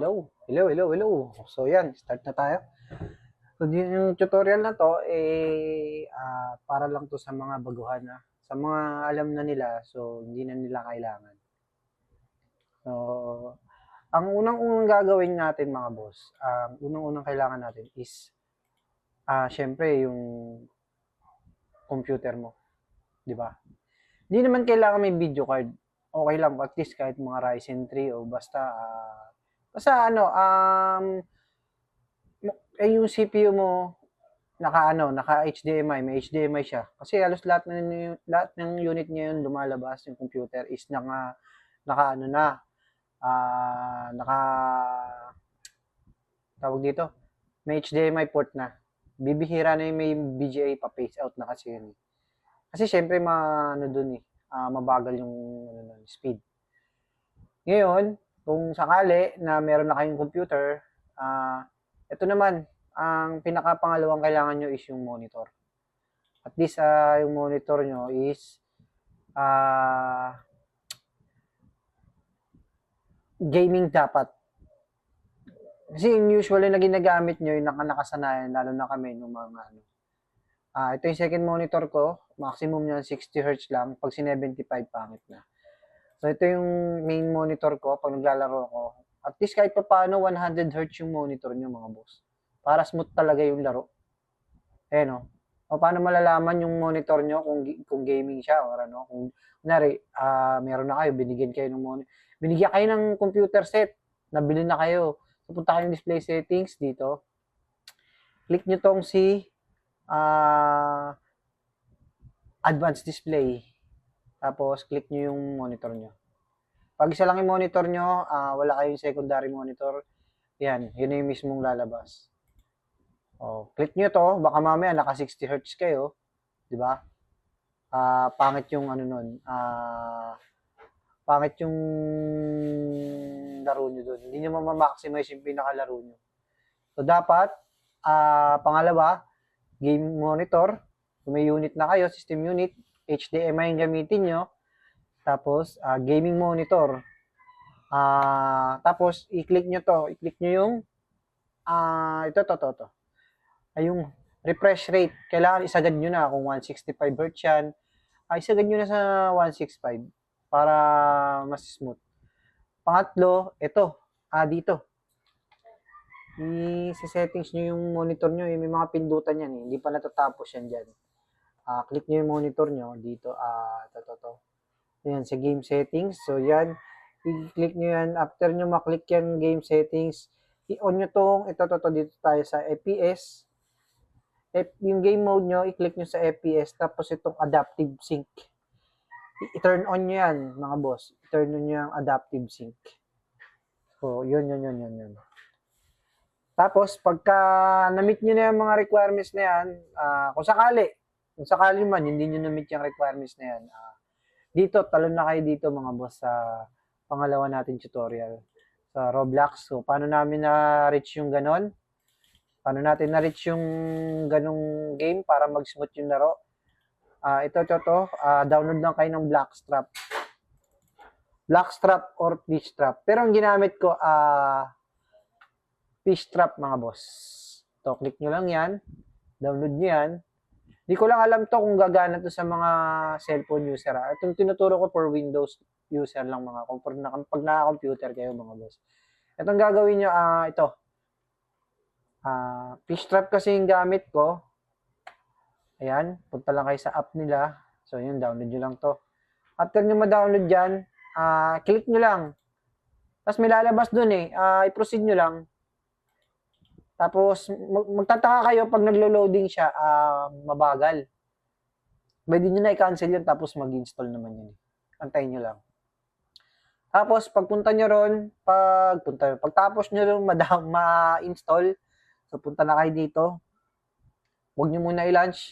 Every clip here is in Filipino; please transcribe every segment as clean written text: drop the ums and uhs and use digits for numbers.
Hello. Hello, hello, hello. So yan, start na tayo. So yung tutorial na to para lang to sa mga baguhan na. Sa mga alam na nila, so hindi na nila kailangan. So, ang unang-unang gagawin natin mga boss, ang unang-unang kailangan natin is syempre yung computer mo, 'di ba? Hindi naman kailangan may video card. Okay lang at least kahit mga Ryzen 3 o basta ano yung CPU mo naka HDMI, may HDMI siya. Kasi halos lahat ng unit ngayon lumalabas yung computer is naka ano na naka tawag dito, may HDMI port na. Bibihira na yung may VGA pa phase out na kasi yun. Kasi syempre mabagal yung speed. Ngayon, kung sakali na meron na kayong computer, ito naman, ang pinakapangalawang kailangan nyo is yung monitor. At least yung monitor nyo is gaming dapat. Kasi yung usually na ginagamit nyo, yung nakasanayan, lalo na kami nung mga ito yung second monitor ko, maximum niya 60 Hz lang, pag 75 pangit na. So ito yung main monitor ko pag naglalaro ako. At least kahit pa paano 100 Hz yung monitor nyo mga boss. Para smooth talaga yung laro. Eh no. O paano malalaman yung monitor nyo kung gaming siya or ano, kung kunwari meron na kayo, binigyan kayo ng computer set, nabili na kayo. So punta kayong display settings dito. Click nyo tong si advanced display. Tapos, click nyo yung monitor nyo. Pag isa lang yung monitor nyo, wala kayong secondary monitor, yun na yung mismong lalabas. Click nyo to, baka mamaya naka 60 Hz kayo, di ba? Pangit yung pangit yung laro nyo doon. Hindi nyo ma-maximize yung pinakalaro nyo. So, dapat, pangalawa, game monitor, kung may unit na kayo, system unit, HDMI yung gamitin nyo. Tapos, gaming monitor. Tapos, i-click nyo to. I-click nyo yung ito. Yung refresh rate. Kailangan isagad nyo na kung 165 Hz yan. Isagad nyo na sa 165 para mas smooth. Pangatlo, ito. Dito. I-settings nyo yung monitor nyo. May mga pindutan yan. Hindi pa natatapos yan dyan. Click nyo yung monitor nyo dito. Ito. Ayan, sa game settings. So, yan. I-click nyo yan. After nyo maklik yung game settings, i-on nyo tong, ito, dito tayo sa FPS. Yung game mode nyo, i-click nyo sa FPS. Tapos itong adaptive sync. I-turn on nyo yan, mga boss. I-turn on nyo yung adaptive sync. So, yun. Tapos, pagka na-meet nyo na yung mga requirements na yan, kung sakali man, hindi nyo na-meet yung requirements na yan, dito, talon na kayo dito mga boss sa pangalawa natin tutorial sa Roblox. So, paano namin na-reach yung ganon? Paano natin na-reach yung ganong game para mag-smooth yung laro? Download lang kayo ng Blackstrap or Fishtrap. Pero ang ginamit ko, Fishtrap mga boss. So, click nyo lang yan. Download nyo yan. Di ko lang alam to kung gagana to sa mga cellphone user. Itong tinuturo ko for Windows user lang mga pag naka-computer kayo mga boss. Itong gagawin nyo, ito. Fishtrap kasi yung gamit ko. Ayan, punta lang kayo sa app nila. So yun, download nyo lang to. After nyo ma-download dyan, click nyo lang. Tapos may lalabas dun i-proceed nyo lang. Tapos, magtataka kayo pag naglo-loading siya, mabagal. Pwede nyo na i-cancel yun, tapos mag-install naman yun. Antayin nyo lang. Tapos, pagpunta nyo ron, pagtapos nyo ron ma-install, so punta na kayo dito. Huwag nyo muna i-launch.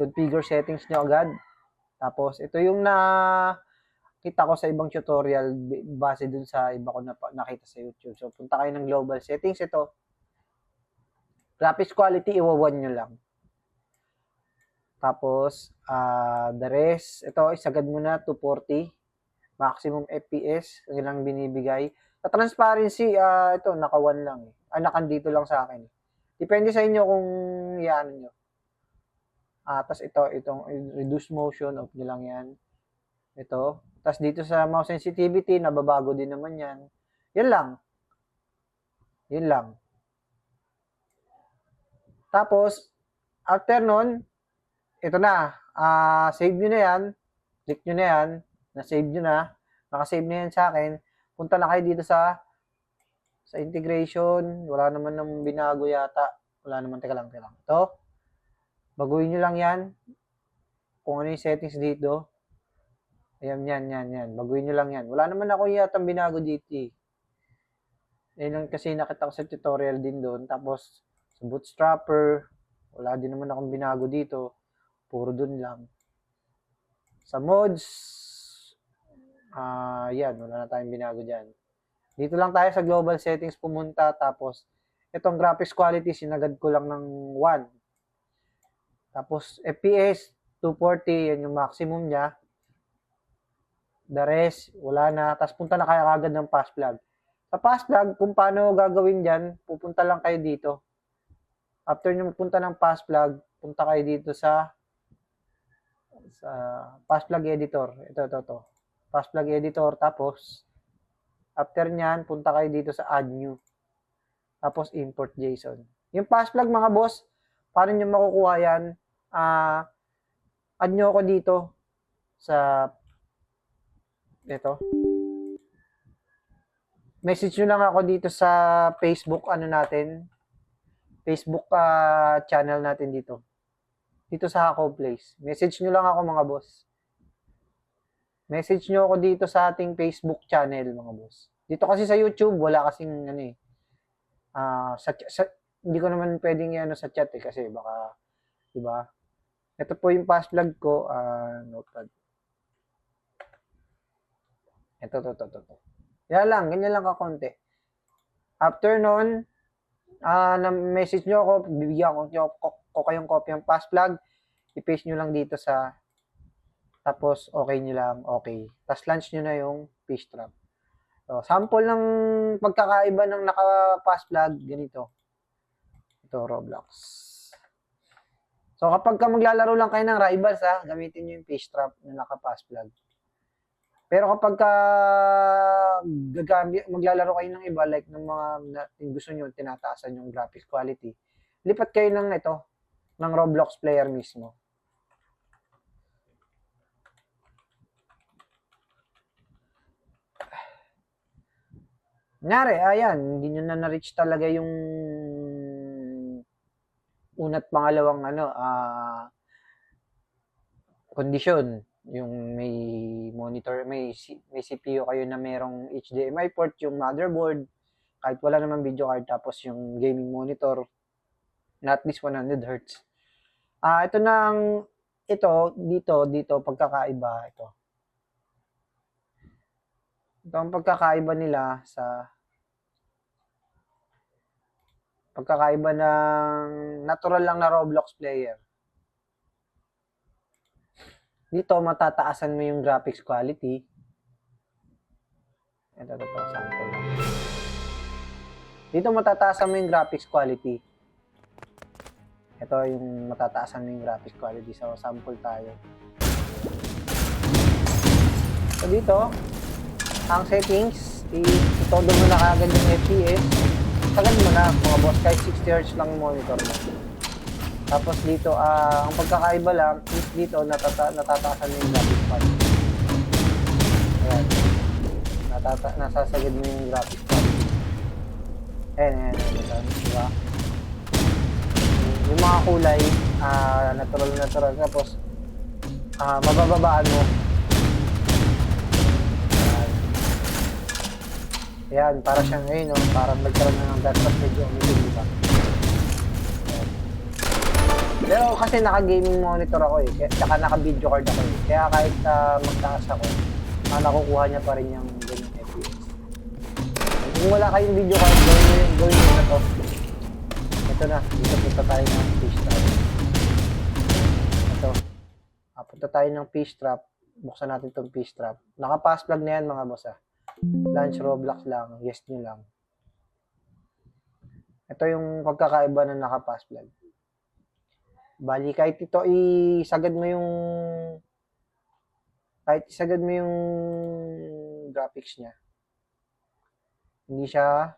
Configure settings nyo agad. Tapos, ito yung nakita ko sa ibang tutorial base dun sa iba ko nakita sa YouTube. So, punta kayo ng global settings. Ito, graphics quality, iwa-1 nyo lang. Tapos, the rest, ito, isagad mo na 240. Maximum FPS, yun lang binibigay. Sa transparency, ito, naka 1 lang eh. Nakandito lang sa akin. Depende sa inyo kung yan nyo. Tapos itong reduce motion, off nyo lang yan. Ito. Tapos dito sa mouse sensitivity, nababago din naman yan. Yan lang. Yun lang. Tapos, after nun, ito na. Save nyo na yan. Click nyo na yan. Na-save nyo na. Naka-save na yan sa akin. Punta na kayo dito sa integration. Wala naman nang binago yata. Wala naman. Teka lang. Ito. Baguhin nyo lang yan. Kung ano yung settings dito. Ayan, yan. Baguhin nyo lang yan. Wala naman ako yata binago dito eh. Yan kasi nakita ko sa tutorial din doon. Tapos, sa bootstrapper, wala din naman akong binago dito. Puro doon lang. Sa mods, yan, wala na tayong binago dyan. Dito lang tayo sa global settings pumunta. Tapos, itong graphics quality, sinagad ko lang ng 1. Tapos, FPS, 240, yan yung maximum niya. The rest, wala na. Tapos, punta na kayo agad ng pass flag. Sa pass flag, kung paano gagawin dyan, pupunta lang kayo dito. After nyo punta ng pass flag, punta kayo dito sa pass flag editor. Ito. Pass flag editor. Tapos, after nyan, punta kayo dito sa add new. Tapos, import JSON. Yung pass flag, mga boss, paano nyo makukuha yan? Add nyo ako dito sa ito. Message nyo lang ako dito sa Facebook, Facebook channel natin dito. Dito sa Hako Place. Message nyo lang ako, mga boss. Message nyo ako dito sa ating Facebook channel, mga boss. Dito kasi sa YouTube, wala kasing hindi ko naman pwedeng yan sa chat eh, kasi baka, diba? Ito po yung pass flag ko, notepad. Ito. Ganyan lang kakonti. After nun, na-message nyo ako, bibigyan ko kayong copy ng pass flag, i-paste nyo lang dito sa, tapos okay nyo lang, okay. Tapos launch nyo na yung fish trap. So, sample ng pagkakaiba ng naka-pass flag, ganito. Ito, Roblox. So, kapag maglalaro lang kayo ng rivals, gamitin nyo yung fish trap na naka-pass flag. Pero kapag maglalaro kayo ng iba, like ng mga gusto nyo, tinataasan yung graphics quality, lipat kayo ng ng Roblox player mismo. Kunyari, ayan, hindi nyo na na-reach talaga yung una't pangalawang kondisyon. Yung may monitor, may CPU kayo na merong HDMI port, yung motherboard, kahit wala naman video card, tapos yung gaming monitor na at least 100 Hz. Ito na dito, pagkakaiba, ito. Ito ang pagkakaiba nila sa pagkakaiba ng natural lang na Roblox player. Dito, matataasan mo yung graphics quality. Ito, sample lang. Dito, matataasan mo yung graphics quality. Ito yung matataasan mo yung graphics quality. So, sample tayo. So, dito, ang settings, itodo mo na kagad yung FPS. Sagad mo na, mga boss, kahit 60 Hz lang yung monitor mo. Tapos dito, ang pagkakaiba lang, is dito, natataasan mo yung graphics quality. Ayan. Nasasagad mo yung graphics quality. Ayan. Diba? Yung mga kulay, natural. Tapos, mabababaan mo. Ayan, para siyang ngayon, parang nagkaroon na ng data medyo umitin, diba? Pero kasi naka-gaming monitor ako eh, saka naka-video card ako eh. Kaya kahit magtaas ako, nakukuha niya pa rin yung ganyan FPS. Kung wala kayong video card, gawin nyo na to. Ito na, dito punta tayo ng fish trap. Ito. Punta tayo ng fish trap. Buksan natin itong fish trap. Naka-pass plug na yan, mga boss . Launch Roblox lang, yes nyo lang. Ito yung pagkakaiba ng naka-pass vlog. Bali, kahit ito isagad mo yung graphics niya. Hindi siya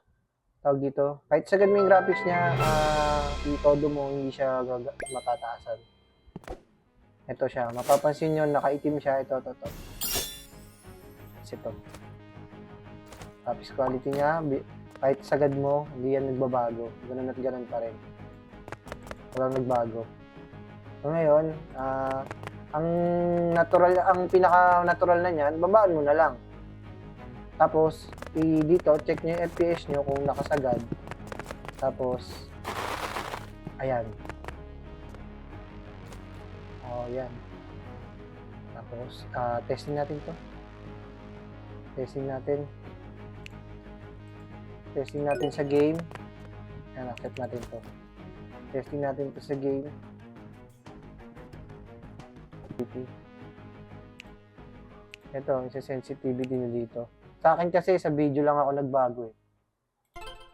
tawag dito. Kahit sagad mo yung graphics niya, i-todo mo, hindi siya matataasan. Ito siya. Mapapansin nyo, nakaitim siya. Ito. Kasi ito. Graphics quality niya, kahit sagad mo, hindi yan nagbabago. Ganun at ganun pa rin. Walang nagbago. So ngayon, ang pinaka-natural na niyan, babaan mo na lang. Tapos, dito, check nyo yung FPS nyo kung nakasagad. Tapos, ayan. Yan. Tapos, testing natin to. Testing natin sa game. Ayan, accept natin to. Testing natin to sa game. Ito, isa sensitivity na dito. Sa akin kasi, sa video lang ako nagbago eh.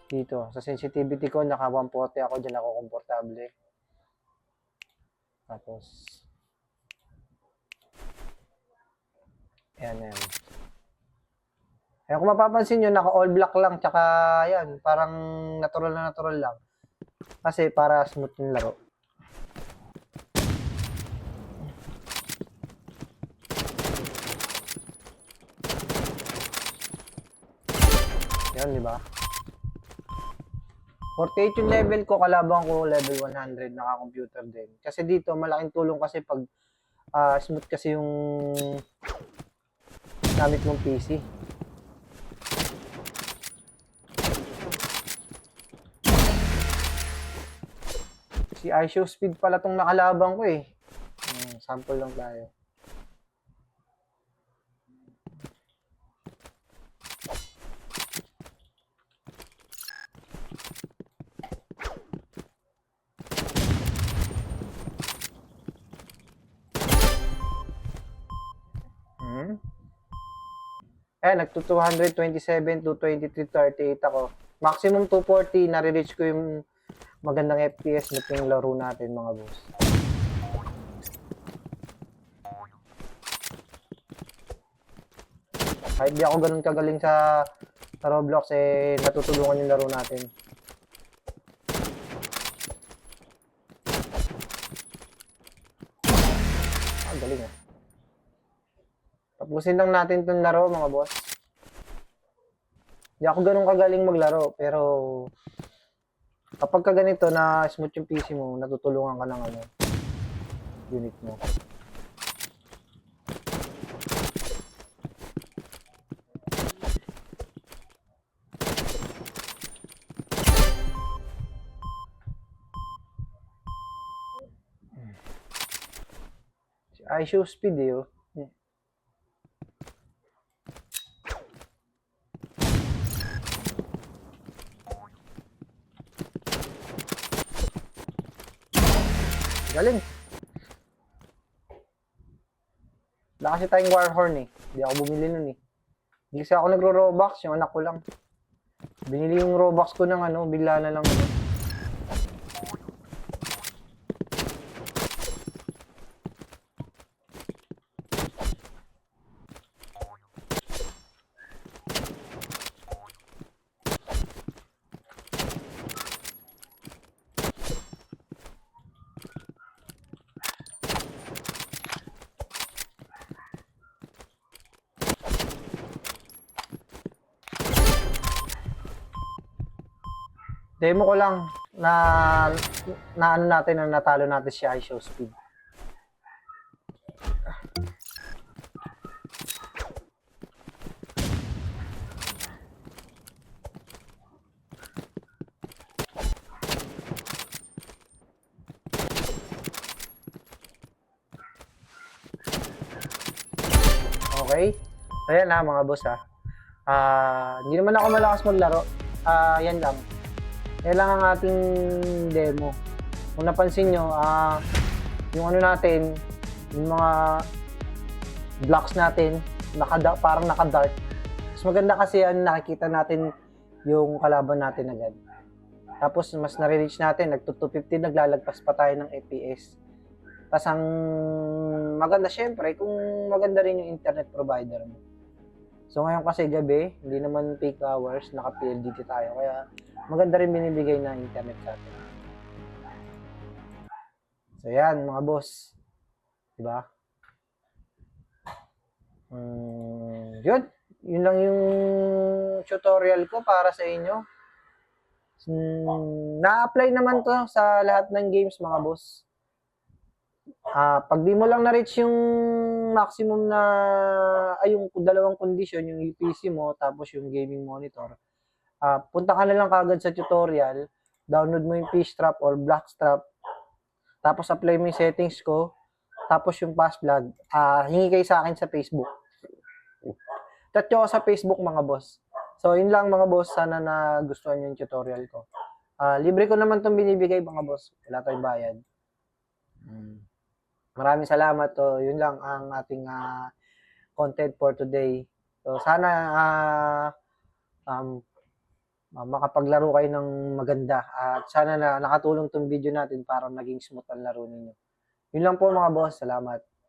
Dito, sa sensitivity ko, naka 140 ako, dyan ako komportable. Tapos, ayan. Kaya kung mapapansin nyo, naka all black lang, tsaka yan, parang natural lang. Kasi para smooth yung laro. Yan, di ba? 48 yung level ko, kalabang ko level 100, naka-computer din. Kasi dito, malaking tulong kasi pag smooth kasi yung gamit mong PC. Si iShowSpeed pala tong nakalabang ko eh. Sample lang tayo. Nagto 227, 223, 38 ako. Maximum 240, nare-reach ko yung magandang FPS na yung laro natin, mga boss. Kahit di ako ganun kagaling sa Roblox, natutulungan yung laro natin. Galing ah. Tapusin lang natin itong laro, mga boss. Di ako ganun kagaling maglaro, pero kapag ka ganito na smooth yung PC mo, natutulungan ka ng unit mo. iShowSpeed eh, oh. Galing. Wala kasi tayong Warhorn eh. Hindi ako bumili nun eh. Hindi kasi ako nagro-Robux, yung anak ko lang. Binili yung Robux ko ng bigla na lang demo ko lang na natin na natalo natin si iShowSpeed. Okay? Ayan na mga boss ha. Hindi naman ako malakas maglaro. Yan lang. Yan lang ang ating demo. Kung napansin nyo, yung natin, yung mga blocks natin, parang naka-dark. Mas maganda kasi nakikita natin yung kalaban natin agad. Tapos mas nare-reach natin, nagto-250, naglalagpas pa tayo ng FPS. Tapos ang maganda syempre, kung maganda rin yung internet provider mo. So ngayon kasi gabi, hindi naman peak hours, naka-PLDT tayo, kaya maganda rin binibigay na internet sa atin. So yan mga boss, diba? Yun lang yung tutorial ko para sa inyo. Na-apply naman to sa lahat ng games mga boss. Pag di mo lang na-reach yung maximum na yung dalawang condition, yung PC mo tapos yung gaming monitor, punta ka na lang kagad sa tutorial, download mo yung P-Strap or Blackstrap, tapos apply mo yung settings ko, tapos yung passplug, hingi kayo sa akin sa Facebook. Chat nyo ako sa Facebook mga boss. So yun lang mga boss, sana na gustuhan nyo yung tutorial ko. Libre ko naman itong binibigay mga boss, wala tayong bayad. Maraming salamat. So, yun lang ang ating content for today. So, sana makapaglaro kayo ng maganda. At sana na nakatulong tong video natin para maging smooth ang laro ninyo. Yun lang po mga boss. Salamat.